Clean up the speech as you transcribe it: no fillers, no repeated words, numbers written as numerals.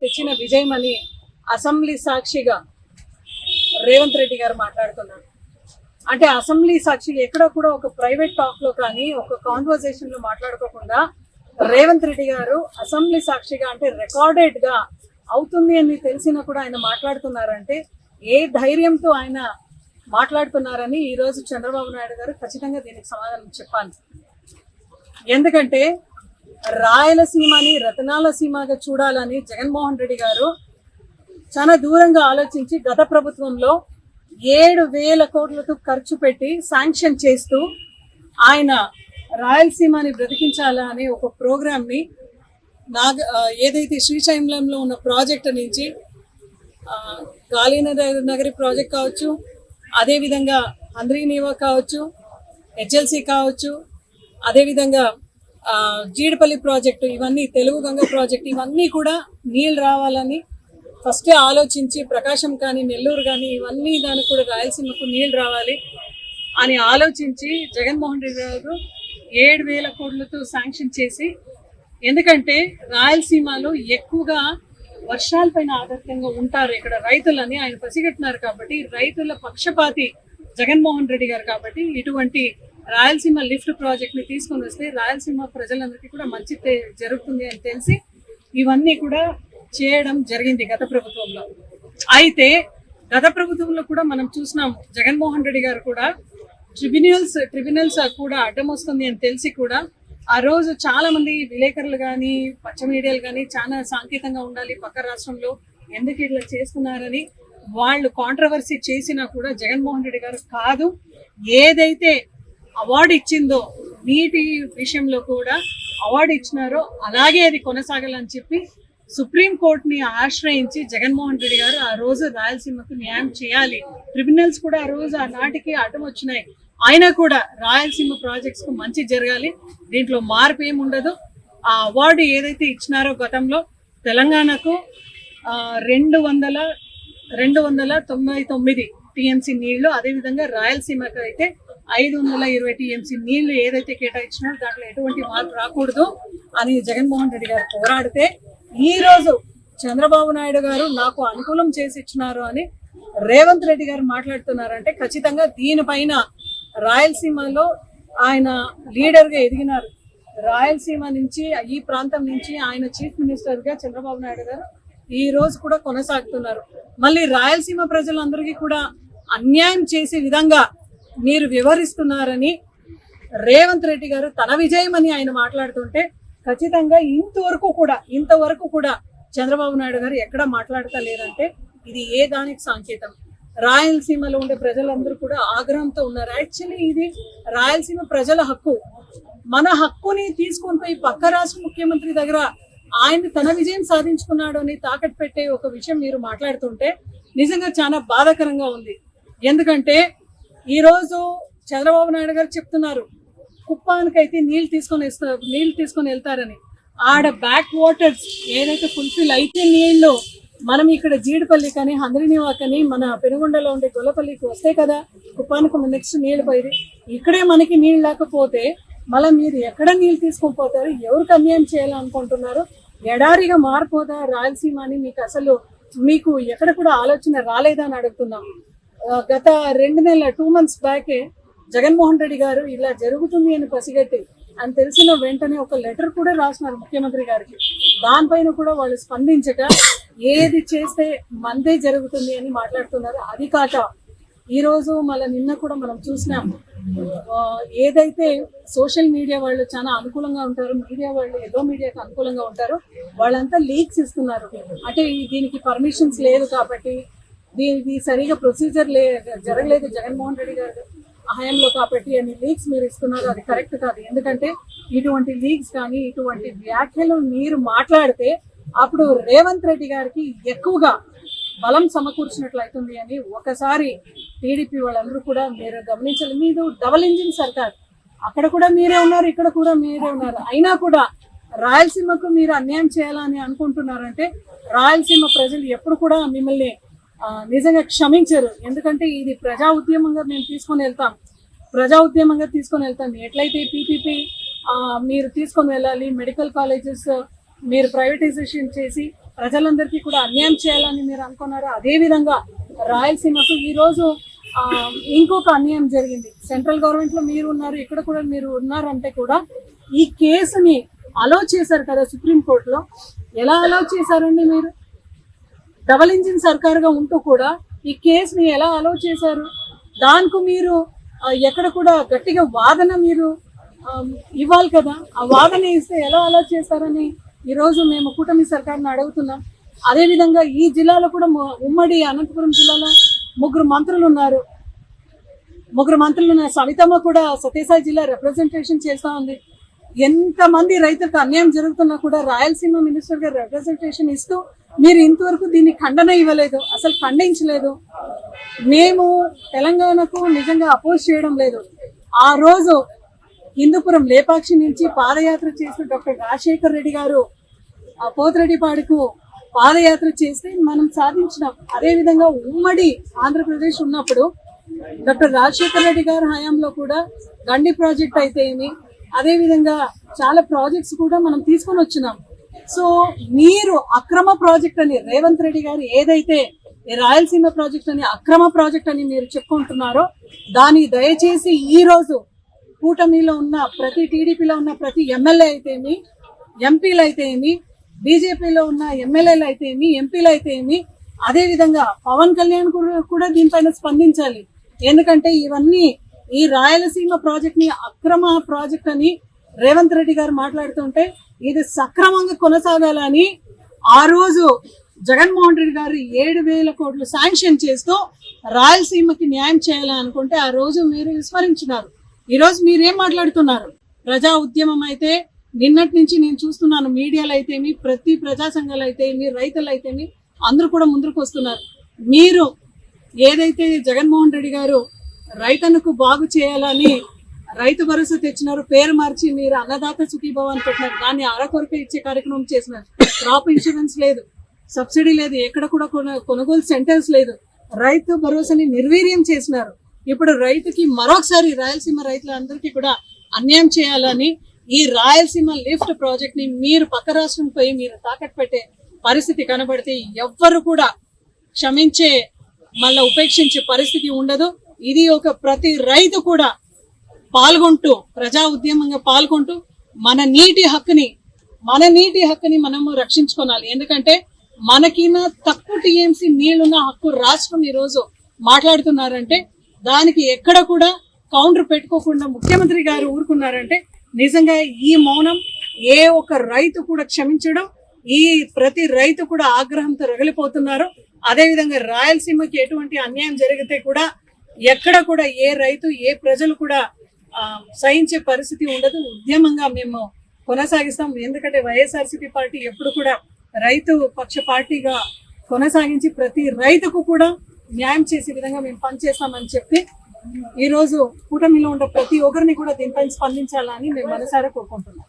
తెచ్చిన విజయమని అసెంబ్లీ సాక్షిగా రేవంత్ రెడ్డి గారు మాట్లాడుతున్నారు. అంటే అసెంబ్లీ సాక్షిగా ఎక్కడ కూడా ఒక ప్రైవేట్ టాక్ లో కానీ ఒక కాన్వర్సేషన్ లో మాట్లాడుకోకుండా రేవంత్ రెడ్డి గారు అసెంబ్లీ సాక్షిగా అంటే రికార్డెడ్ గా అవుతుంది అని తెలిసినా కూడా ఆయన మాట్లాడుతున్నారంటే ఏ ధైర్యంతో ఆయన మాట్లాడుతున్నారని ఈరోజు చంద్రబాబు నాయుడు గారు ఖచ్చితంగా దీనికి సమాధానం చెప్పాలి. ఎందుకంటే రాయలసీమని రతనాల సీమగా చూడాలని జగన్మోహన్ రెడ్డి గారు చాలా దూరంగా ఆలోచించి గత ప్రభుత్వంలో 7,000 కోట్లతో ఖర్చు పెట్టి శాంక్షన్ చేస్తూ ఆయన రాయలసీమని బ్రతికించాలా అనే ఒక ప్రోగ్రామ్ ని ఏదైతే శ్రీశైలంలో ఉన్న ప్రాజెక్టు నుంచి గాలినగరి ప్రాజెక్ట్ కావచ్చు, అదేవిధంగా హంద్రీనీవా కావచ్చు, హెచ్ఎల్సి కావచ్చు, అదేవిధంగా జీడిపల్లి ప్రాజెక్టు, ఇవన్నీ తెలుగు గంగ ప్రాజెక్టు, ఇవన్నీ కూడా నీళ్ళు రావాలని ఫస్టే ఆలోచించి ప్రకాశం కానీ నెల్లూరు కానీ ఇవన్నీ దానికి కూడా రాయలసీమకు నీళ్ళు రావాలి అని ఆలోచించి జగన్మోహన్ రెడ్డి గారు 7,000 కోట్లతో శాంక్షన్ చేసి, ఎందుకంటే రాయలసీమలో ఎక్కువగా వర్షాలపైన ఆధారితంగా ఉంటారు ఇక్కడ రైతులని ఆయన పసిగట్టినారు కాబట్టి రైతుల పక్షపాతి జగన్మోహన్ రెడ్డి గారు కాబట్టి ఇటువంటి రాయలసీమ లిఫ్ట్ ప్రాజెక్ట్ ని తీసుకొని వస్తే రాయలసీమ ప్రజలందరికీ కూడా మంచి జరుగుతుంది అని తెలిసి ఇవన్నీ కూడా చేయడం జరిగింది గత ప్రభుత్వంలో. అయితే గత ప్రభుత్వంలో కూడా మనం చూసినాం జగన్మోహన్ రెడ్డి గారు కూడా ట్రిబ్యునల్స్ కూడా అడ్డం వస్తుంది అని తెలిసి కూడా ఆ రోజు చాలా మంది విలేకరులు కానీ పచ్చ మీడియాలు కానీ చాలా సాంకేతంగా ఉండాలి పక్క రాష్ట్రంలో ఎందుకు ఇట్లా చేస్తున్నారని వాళ్ళు కాంట్రవర్సీ చేసినా కూడా జగన్మోహన్ రెడ్డి గారు కాదు, ఏదైతే అవార్డు ఇచ్చిందో నీటి విషయంలో కూడా అవార్డు ఇచ్చినారో అలాగే అది కొనసాగాలని చెప్పి సుప్రీంకోర్టుని ఆశ్రయించి జగన్మోహన్ రెడ్డి గారు ఆ రోజు రాయలసీమకు న్యాయం చేయాలి. ట్రిబ్యునల్స్ కూడా ఆ రోజు ఆ నాటికి అడ్డం వచ్చినాయి, అయినా కూడా రాయలసీమ ప్రాజెక్ట్స్ కు మంచి జరగాలి, దీంట్లో మార్పు ఏమి ఉండదు. ఆ అవార్డు ఏదైతే ఇచ్చినారో గతంలో తెలంగాణకు 299 టీఎంసీ నీళ్లు, అదేవిధంగా రాయలసీమకు అయితే 520 టీఎంసీ నీళ్లు ఏదైతే కేటాయించినారో దాంట్లో ఎటువంటి మార్పు రాకూడదు అని జగన్మోహన్ రెడ్డి గారు పోరాడితే ఈ రోజు చంద్రబాబు నాయుడు గారు నాకు అనుకూలం చేసి ఇచ్చినారు అని రేవంత్ రెడ్డి గారు మాట్లాడుతున్నారంటే ఖచ్చితంగా దీనిపైన రాయలసీమలో ఆయన లీడర్ గా ఎదిగినారు. రాయలసీమ నుంచి ఈ ప్రాంతం నుంచి ఆయన చీఫ్ మినిస్టర్ గా చంద్రబాబు నాయుడు గారు ఈ రోజు కూడా కొనసాగుతున్నారు. మళ్ళీ రాయలసీమ ప్రజలందరికీ కూడా అన్యాయం చేసే విధంగా మీరు వివరిస్తున్నారని రేవంత్ రెడ్డి గారు తన విజయం అని ఆయన మాట్లాడుతుంటే ఖచ్చితంగా ఇంతవరకు కూడా చంద్రబాబు నాయుడు గారు ఎక్కడ మాట్లాడతా లేరంటే ఇది ఏ దానికి సంకేతం? రాయలసీమలో ఉండే ప్రజలందరూ కూడా ఆగ్రహంతో ఉన్నారు. యాక్చువల్లీ ఇది రాయలసీమ ప్రజల హక్కు, మన హక్కుని తీసుకొని పోయి పక్క రాష్ట్ర ముఖ్యమంత్రి దగ్గర ఆయన తన విజయం సాధించుకున్నాడు అని తాకట్టు పెట్టే ఒక విషయం మీరు మాట్లాడుతుంటే నిజంగా చాలా బాధాకరంగా ఉంది. ఎందుకంటే ఈ రోజు చంద్రబాబు నాయుడు గారు చెప్తున్నారు కుప్పానికైతే నీళ్లు తీసుకొని వెళ్తారని, ఆడ బ్యాక్ వాటర్స్ ఏదైతే ఫుల్ఫిల్ అయితే నీళ్లు మనం ఇక్కడ జీడిపల్లి కానీ హంద్రీనీవా కానీ మన పెనుగొండలో ఉండే గొల్లపల్లికి వస్తే కదా కుప్పానికి నెక్స్ట్ నీళ్లు పోయి, ఇక్కడే మనకి నీళ్ళు లేకపోతే మళ్ళీ మీరు ఎక్కడ నీళ్ళు తీసుకొని పోతారు? ఎవరికి అన్యాయం చేయాలనుకుంటున్నారు? ఎడారిగా మారిపోదా రాయలసీమ అని మీకు ఎక్కడ కూడా ఆలోచన రాలేదా అని అడుగుతున్నాం. గత 2 months బ్యాకే జగన్మోహన్ రెడ్డి గారు ఇలా జరుగుతుంది అని పసిగట్టి అని తెలిసిన వెంటనే ఒక లెటర్ కూడా రాసినారు ముఖ్యమంత్రి గారికి. దానిపైన కూడా వాళ్ళు స్పందించక ఏది చేస్తే మందే జరుగుతుంది అని మాట్లాడుతున్నారు. అది కాక ఈరోజు మళ్ళీ నిన్న కూడా మనం చూసినాం, ఏదైతే సోషల్ మీడియా వాళ్ళు చాలా అనుకూలంగా ఉంటారు, మీడియా వాళ్ళు ఏదో మీడియాకి అనుకూలంగా ఉంటారు, వాళ్ళంతా లీక్స్ ఇస్తున్నారు. అంటే దీనికి పర్మిషన్స్ లేదు కాబట్టి, దీనికి సరిగా ప్రొసీజర్ జరగలేదు జగన్మోహన్ రెడ్డి గారు హయాంలో కాబట్టి అని లీక్స్ మీరు ఇస్తున్నారు. అది కరెక్ట్ కాదు. ఎందుకంటే ఇటువంటి లీక్స్ కానీ ఇటువంటి వ్యాఖ్యలు మీరు మాట్లాడితే అప్పుడు రేవంత్ రెడ్డి గారికి ఎక్కువగా బలం సమకూర్చినట్లయితుంది అని ఒకసారి టీడీపీ వాళ్ళందరూ కూడా మీరు గమనించాలి. మీరు డబుల్ ఇంజిన్ సర్కార్, అక్కడ కూడా మీరే ఉన్నారు, ఇక్కడ కూడా మీరే ఉన్నారు, అయినా కూడా రాయలసీమకు మీరు అన్యాయం చేయాలని అనుకుంటున్నారంటే రాయలసీమ ప్రజలు ఎప్పుడు కూడా మిమ్మల్ని నిజంగా క్షమించరు. ఎందుకంటే ఇది ప్రజా ఉద్యమంగా మేము తీసుకొని వెళ్తాం. ఎట్లయితే పీపీపీ మీరు తీసుకొని వెళ్ళాలి, మెడికల్ కాలేజెస్ మీరు ప్రైవేటైజేషన్ చేసి ప్రజలందరికీ కూడా అన్యాయం చేయాలని మీరు అనుకున్నారో అదే విధంగా రాయలసీమకు ఈ రోజు ఇంకొక అన్యాయం జరిగింది. సెంట్రల్ గవర్నమెంట్ లో మీరు ఉన్నారు, ఇక్కడ కూడా మీరు ఉన్నారంటే కూడా ఈ కేసుని అలో చేశారు కదా సుప్రీంకోర్టులో. ఎలా అలో చేశారండి? మీరు డబల్ ఇంజిన్ సర్కారుగా ఉంటూ కూడా ఈ కేసుని ఎలా అలో చేశారు? దానికి మీరు ఎక్కడ కూడా గట్టిగా వాదన మీరు ఇవ్వాలి కదా. ఆ వాదన ఇస్తే ఎలా అలో చేశారని ఈరోజు మేము కూటమి సర్కారుని అడుగుతున్నాం. అదేవిధంగా ఈ జిల్లాలో కూడా ఉమ్మడి అనంతపురం జిల్లాలో ముగ్గురు మంత్రులు ఉన్నారు. సవితమ్మ కూడా సత్యసాయి జిల్లా రిప్రజెంటేషన్ చేస్తూ ఉంది. ఎంతమంది రైతులకు అన్యాయం జరుగుతున్నా కూడా రాయలసీమ మినిస్టర్ గారు రిప్రజెంటేషన్ ఇస్తూ మీరు ఇంతవరకు దీన్ని ఖండన ఇవ్వలేదు, అసలు ఖండించలేదు. మేము తెలంగాణకు నిజంగా అపోజ్ చేయడం లేదు. ఆ రోజు హిందూపురం లేపాక్షి నుంచి పాదయాత్ర చేసిన డాక్టర్ రాజశేఖర్ రెడ్డి గారు పోతిరెడ్డిపాడుకు పాదయాత్ర చేస్తే మనం సాధించినాం. అదేవిధంగా ఉమ్మడి ఆంధ్రప్రదేశ్ ఉన్నప్పుడు డాక్టర్ రాజశేఖర్ రెడ్డి గారి హయాంలో కూడా గండి ప్రాజెక్ట్ అయితే ఏమి, అదేవిధంగా చాలా ప్రాజెక్ట్స్ కూడా మనం తీసుకొని వచ్చినాం. సో మీరు అక్రమ ప్రాజెక్ట్ అని రేవంత్ రెడ్డి గారు ఏదైతే రాయలసీమ ప్రాజెక్ట్ అని అక్రమ ప్రాజెక్ట్ అని మీరు చెప్పుకుంటున్నారో దాన్ని దయచేసి ఈ రోజు కూటమిలో ఉన్న ప్రతి టీడీపీలో ఉన్న ప్రతి ఎమ్మెల్యే అయితే ఏమి, ఎంపీలు అయితే ఏమి, బీజేపీలో ఉన్న ఎమ్మెల్యేలు అయితే ఏమి, ఎంపీలు అయితే ఏమి, అదేవిధంగా పవన్ కళ్యాణ్ కూడా దీనిపైన స్పందించాలి. ఎందుకంటే ఇవన్నీ ఈ రాయలసీమ ప్రాజెక్ట్ ని అక్రమ ప్రాజెక్ట్ అని రేవంత్ రెడ్డి గారు మాట్లాడుతుంటే ఇది సక్రమంగా కొనసాగాలని ఆ రోజు జగన్మోహన్ రెడ్డి గారు 7,000 కోట్లు శాంక్షన్ చేస్తూ రాయలసీమకి న్యాయం చేయాలని అనుకుంటే ఆ రోజు మీరు విస్మరించినారు. ఈ రోజు మీరేం మాట్లాడుతున్నారు? ప్రజా ఉద్యమం అయితే నిన్నటి నుంచి నేను చూస్తున్నాను, మీడియాలో అయితేమి, ప్రతి ప్రజా సంఘాలు అయితేమి, రైతులు అయితేమి అందరూ కూడా ముందుకు వస్తున్నారు. మీరు ఏదైతే జగన్మోహన్ రెడ్డి గారు రైతన్నకు బాగు చేయాలని రైతు భరోసా తెచ్చినారు, పేరు మార్చి మీరు అన్నదాత సుఖీభవ అని పెట్టినారు, దాన్ని అరకొరకు ఇచ్చే కార్యక్రమం చేసినారు. క్రాప్ ఇన్సూరెన్స్ లేదు, సబ్సిడీ లేదు, ఎక్కడ కూడా కొనుగోలు సెంటర్స్ లేదు, రైతు భరోసాని నిర్వీర్యం చేసినారు. ఇప్పుడు రైతుకి మరొకసారి రాయలసీమ రైతులందరికీ కూడా అన్యాయం చేయాలని ఈ రాయలసీమ లిఫ్ట్ ప్రాజెక్ట్ ని మీరు పక్క రాష్ట్రం పోయి మీరు తాకట్టు పెట్టే పరిస్థితి కనబడితే ఎవ్వరు కూడా క్షమించే మళ్ళీ ఉపేక్షించే పరిస్థితి ఉండదు. ఇది ఒక ప్రతి రైతు కూడా పాల్గొంటూ ప్రజా ఉద్యమంగా పాల్గొంటూ మన నీటి హక్కుని మనము రక్షించుకోవాలి. ఎందుకంటే మనకిన తక్కువ టీఎంసీ నీళ్లున్న హక్కు రాష్ట్రం ఈరోజు మాట్లాడుతున్నారంటే దానికి ఎక్కడ కూడా కౌంటర్ పెట్టుకోకుండా ముఖ్యమంత్రి గారు ఊరుకున్నారంటే నిజంగా ఈ మౌనం ఏ ఒక్క రైతు కూడా క్షమించడం, ఈ ప్రతి రైతు కూడా ఆగ్రహంతో రగిలిపోతున్నారు. అదేవిధంగా రాయలసీమకి ఎటువంటి అన్యాయం జరిగితే కూడా ఎక్కడ కూడా ఏ రైతు ఏ ప్రజలు కూడా సహించే పరిస్థితి ఉండదు. ఉద్యమంగా మేము కొనసాగిస్తాం. ఎందుకంటే వైఎస్ఆర్సీపీ పార్టీ ఎప్పుడు కూడా రైతు పక్ష పార్టీగా కొనసాగించి ప్రతి రైతుకు కూడా న్యాయం చేసే విధంగా మేము పనిచేస్తామని చెప్పి ఈరోజు కూటమిలో ఉండే ప్రతి ఒక్కరిని కూడా దీనిపైన స్పందించాలని మేము మనసారా కోరుకుంటున్నాం.